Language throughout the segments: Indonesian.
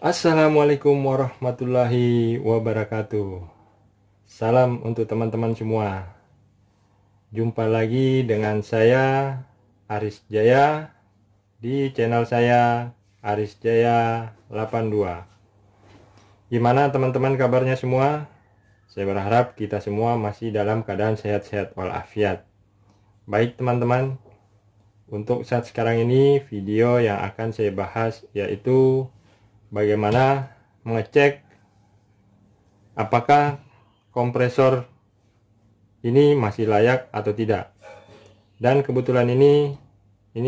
Assalamualaikum warahmatullahi wabarakatuh. Salam untuk teman-teman semua. Jumpa lagi dengan saya Aris Jaya di channel saya Aris Jaya 82. Gimana teman-teman kabarnya semua? Saya berharap kita semua masih dalam keadaan sehat-sehat walafiat. Baik teman-teman, untuk saat sekarang ini video yang akan saya bahas yaitu bagaimana mengecek apakah kompresor ini masih layak atau tidak. Dan kebetulan ini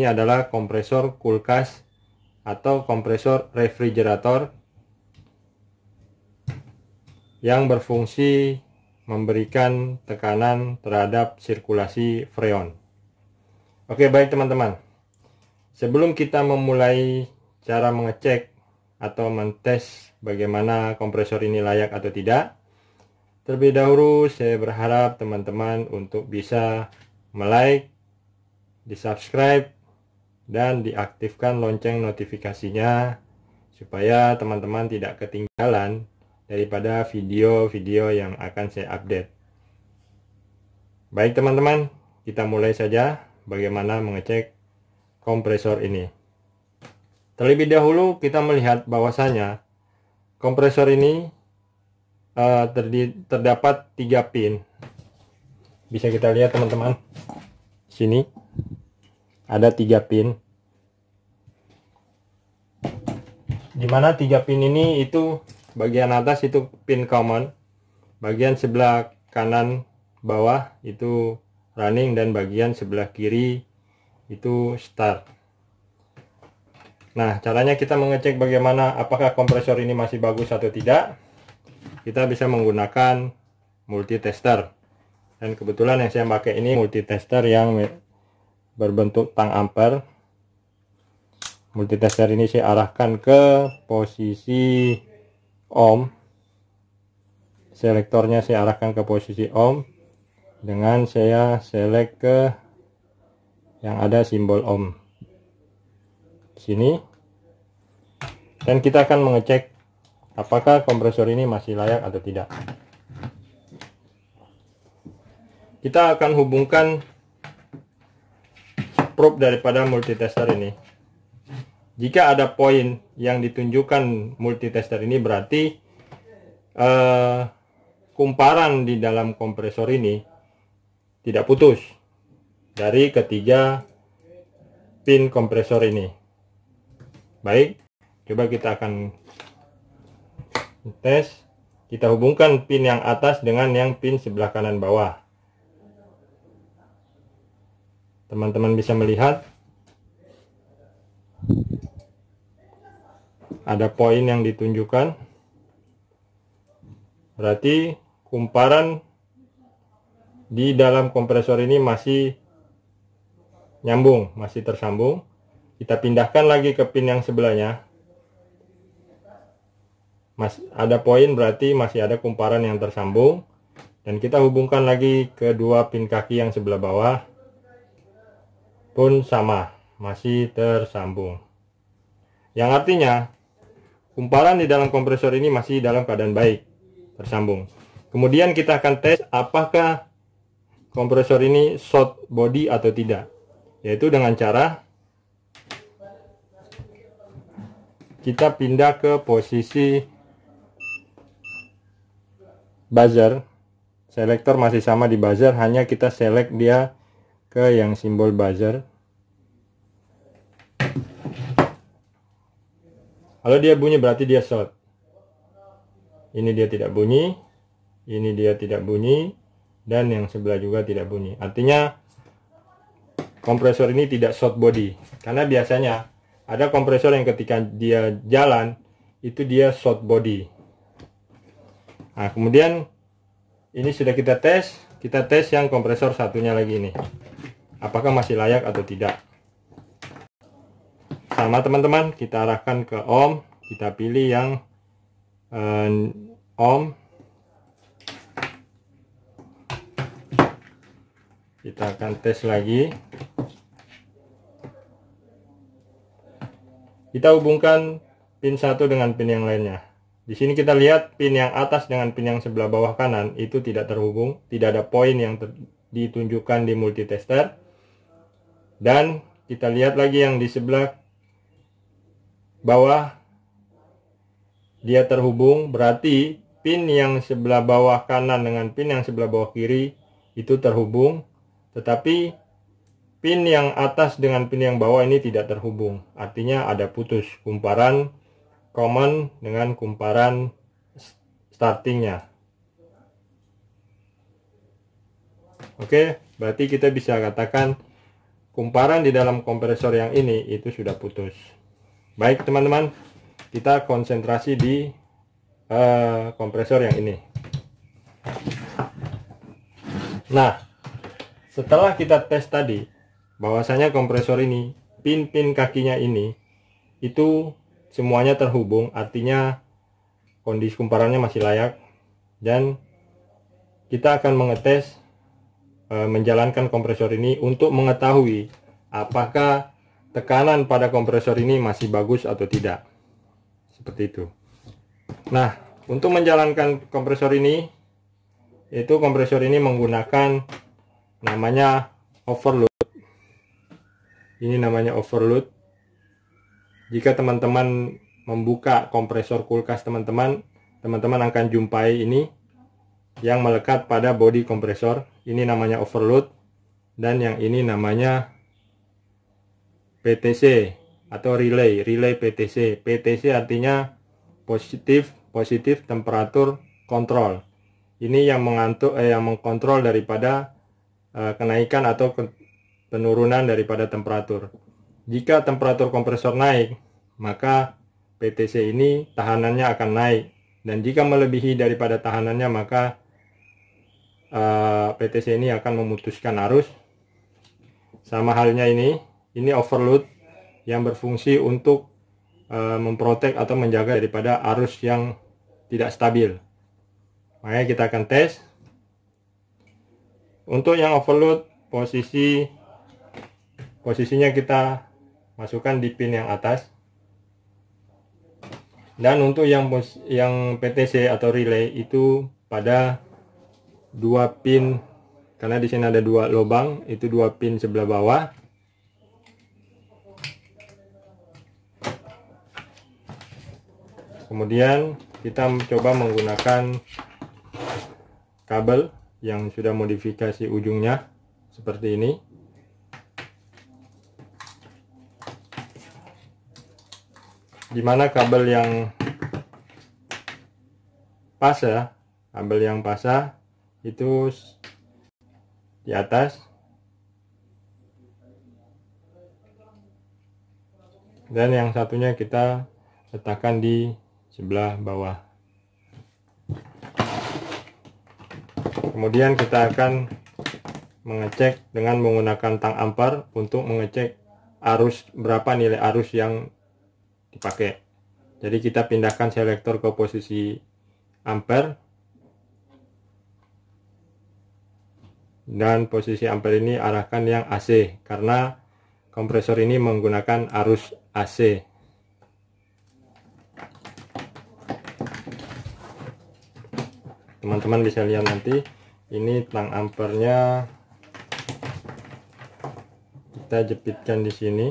adalah kompresor kulkas atau kompresor refrigerator yang berfungsi memberikan tekanan terhadap sirkulasi freon. Oke, baik teman-teman. Sebelum kita memulai cara mengecek atau mentes bagaimana kompresor ini layak atau tidak, terlebih dahulu saya berharap teman-teman untuk bisa like, di subscribe, dan diaktifkan lonceng notifikasinya supaya teman-teman tidak ketinggalan daripada video-video yang akan saya update. Baik teman-teman, kita mulai saja bagaimana mengecek kompresor ini. Terlebih dahulu kita melihat bahwasanya kompresor ini terdapat 3 pin. Bisa kita lihat teman-teman. Sini ada 3 pin. Dimana 3 pin ini itu bagian atas itu pin common, bagian sebelah kanan bawah itu running, dan bagian sebelah kiri itu start. Nah, caranya kita mengecek bagaimana apakah kompresor ini masih bagus atau tidak. Kita bisa menggunakan multitester. Dan kebetulan yang saya pakai ini multitester yang berbentuk tang ampere. Multitester ini saya arahkan ke posisi ohm. Selektornya saya arahkan ke posisi ohm dengan saya select ke yang ada simbol ohm sini, dan kita akan mengecek apakah kompresor ini masih layak atau tidak. Kita akan hubungkan probe daripada multitester ini. Jika ada poin yang ditunjukkan multitester ini, berarti kumparan di dalam kompresor ini tidak putus dari ketiga pin kompresor ini. Baik, coba kita akan tes. Kita hubungkan pin yang atas dengan yang pin sebelah kanan bawah. Teman-teman bisa melihat ada poin yang ditunjukkan, berarti kumparan di dalam kompresor ini masih nyambung, masih tersambung. Kita pindahkan lagi ke pin yang sebelahnya. Masih ada poin, berarti masih ada kumparan yang tersambung. Dan kita hubungkan lagi ke dua pin kaki yang sebelah bawah. Pun sama, masih tersambung. Yang artinya kumparan di dalam kompresor ini masih dalam keadaan baik, tersambung. Kemudian kita akan tes apakah kompresor ini short body atau tidak. Yaitu dengan cara kita pindah ke posisi buzzer. Selektor masih sama di buzzer, hanya kita select dia ke yang simbol buzzer. Kalau dia bunyi berarti dia short. Ini dia tidak bunyi, ini dia tidak bunyi, dan yang sebelah juga tidak bunyi. Artinya kompresor ini tidak short body. Karena biasanya ada kompresor yang ketika dia jalan itu dia short body. Nah, kemudian ini sudah kita tes yang kompresor satunya lagi ini. Apakah masih layak atau tidak. Sama teman-teman, kita arahkan ke ohm, kita pilih yang ohm. Kita akan tes lagi. Kita hubungkan pin satu dengan pin yang lainnya. Di sini kita lihat pin yang atas dengan pin yang sebelah bawah kanan itu tidak terhubung, tidak ada poin yang ditunjukkan di multitester. Dan kita lihat lagi yang di sebelah bawah dia terhubung, berarti pin yang sebelah bawah kanan dengan pin yang sebelah bawah kiri itu terhubung, tetapi pin yang atas dengan pin yang bawah ini tidak terhubung. Artinya ada putus kumparan common dengan kumparan startingnya. Oke, berarti kita bisa katakan kumparan di dalam kompresor yang ini itu sudah putus. Baik teman-teman, kita konsentrasi di kompresor yang ini. Nah, setelah kita tes tadi bahwasanya kompresor ini pin-pin kakinya ini itu semuanya terhubung, artinya kondisi kumparannya masih layak, dan kita akan mengetes menjalankan kompresor ini untuk mengetahui apakah tekanan pada kompresor ini masih bagus atau tidak, seperti itu. Nah, untuk menjalankan kompresor ini, itu kompresor ini menggunakan namanya overload. Ini namanya overload. Jika teman-teman membuka kompresor kulkas teman-teman akan jumpai ini yang melekat pada bodi kompresor. Ini namanya overload, dan yang ini namanya PTC atau relay PTC. PTC artinya positif temperatur kontrol. Ini yang mengkontrol daripada kenaikan atau penurunan daripada temperatur. Jika temperatur kompresor naik, maka PTC ini tahanannya akan naik, dan jika melebihi daripada tahanannya, maka PTC ini akan memutuskan arus. Sama halnya ini overload yang berfungsi untuk memprotek atau menjaga daripada arus yang tidak stabil. Makanya kita akan tes. Untuk yang overload, posisinya kita masukkan di pin yang atas. Dan untuk yang PTC atau relay itu pada dua pin, karena di sini ada dua lubang, itu dua pin sebelah bawah. Kemudian kita coba menggunakan kabel yang sudah modifikasi ujungnya seperti ini. Dimana kabel yang pasah itu di atas, dan yang satunya kita letakkan di sebelah bawah. Kemudian kita akan mengecek dengan menggunakan tang ampere untuk mengecek arus, berapa nilai arus yang dipakai. Jadi kita pindahkan selektor ke posisi ampere, dan posisi ampere ini arahkan yang AC karena kompresor ini menggunakan arus AC. Teman-teman bisa lihat nanti ini tang ampernya kita jepitkan di sini.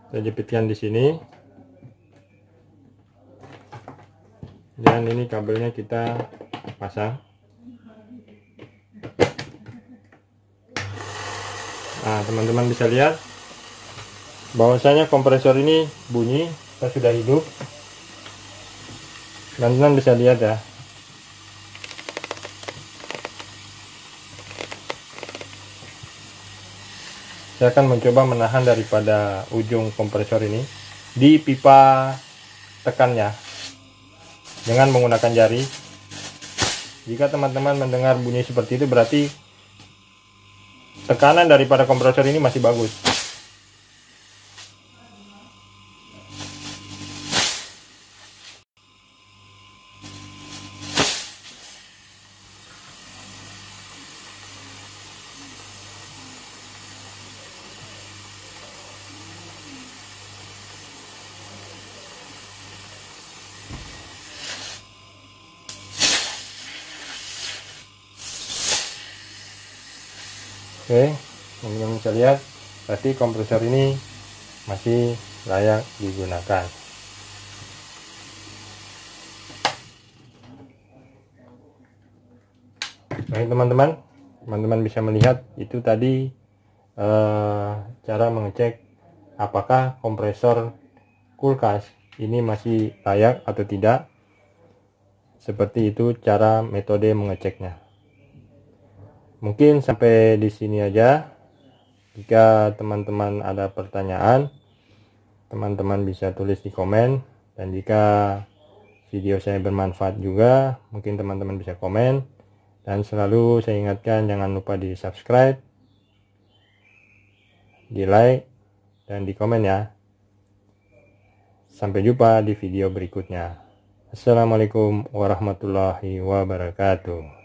Kita jepitkan di sini. Dan ini kabelnya kita pasang. Nah, teman-teman bisa lihat bahwasanya kompresor ini bunyi, kita sudah hidup. Teman-teman bisa lihat ya. Saya akan mencoba menahan daripada ujung kompresor ini di pipa tekannya dengan menggunakan jari. Jika teman-teman mendengar bunyi seperti itu, berarti tekanan daripada kompresor ini masih bagus. Oke, teman-teman bisa lihat berarti kompresor ini masih layak digunakan. Baik teman-teman bisa melihat itu tadi cara mengecek apakah kompresor kulkas ini masih layak atau tidak. Seperti itu cara metode mengeceknya. Mungkin sampai di sini aja. Jika teman-teman ada pertanyaan, teman-teman bisa tulis di komen, dan jika video saya bermanfaat juga, mungkin teman-teman bisa komen. Dan selalu saya ingatkan, jangan lupa di subscribe, di like, dan di komen ya. Sampai jumpa di video berikutnya. Assalamualaikum warahmatullahi wabarakatuh.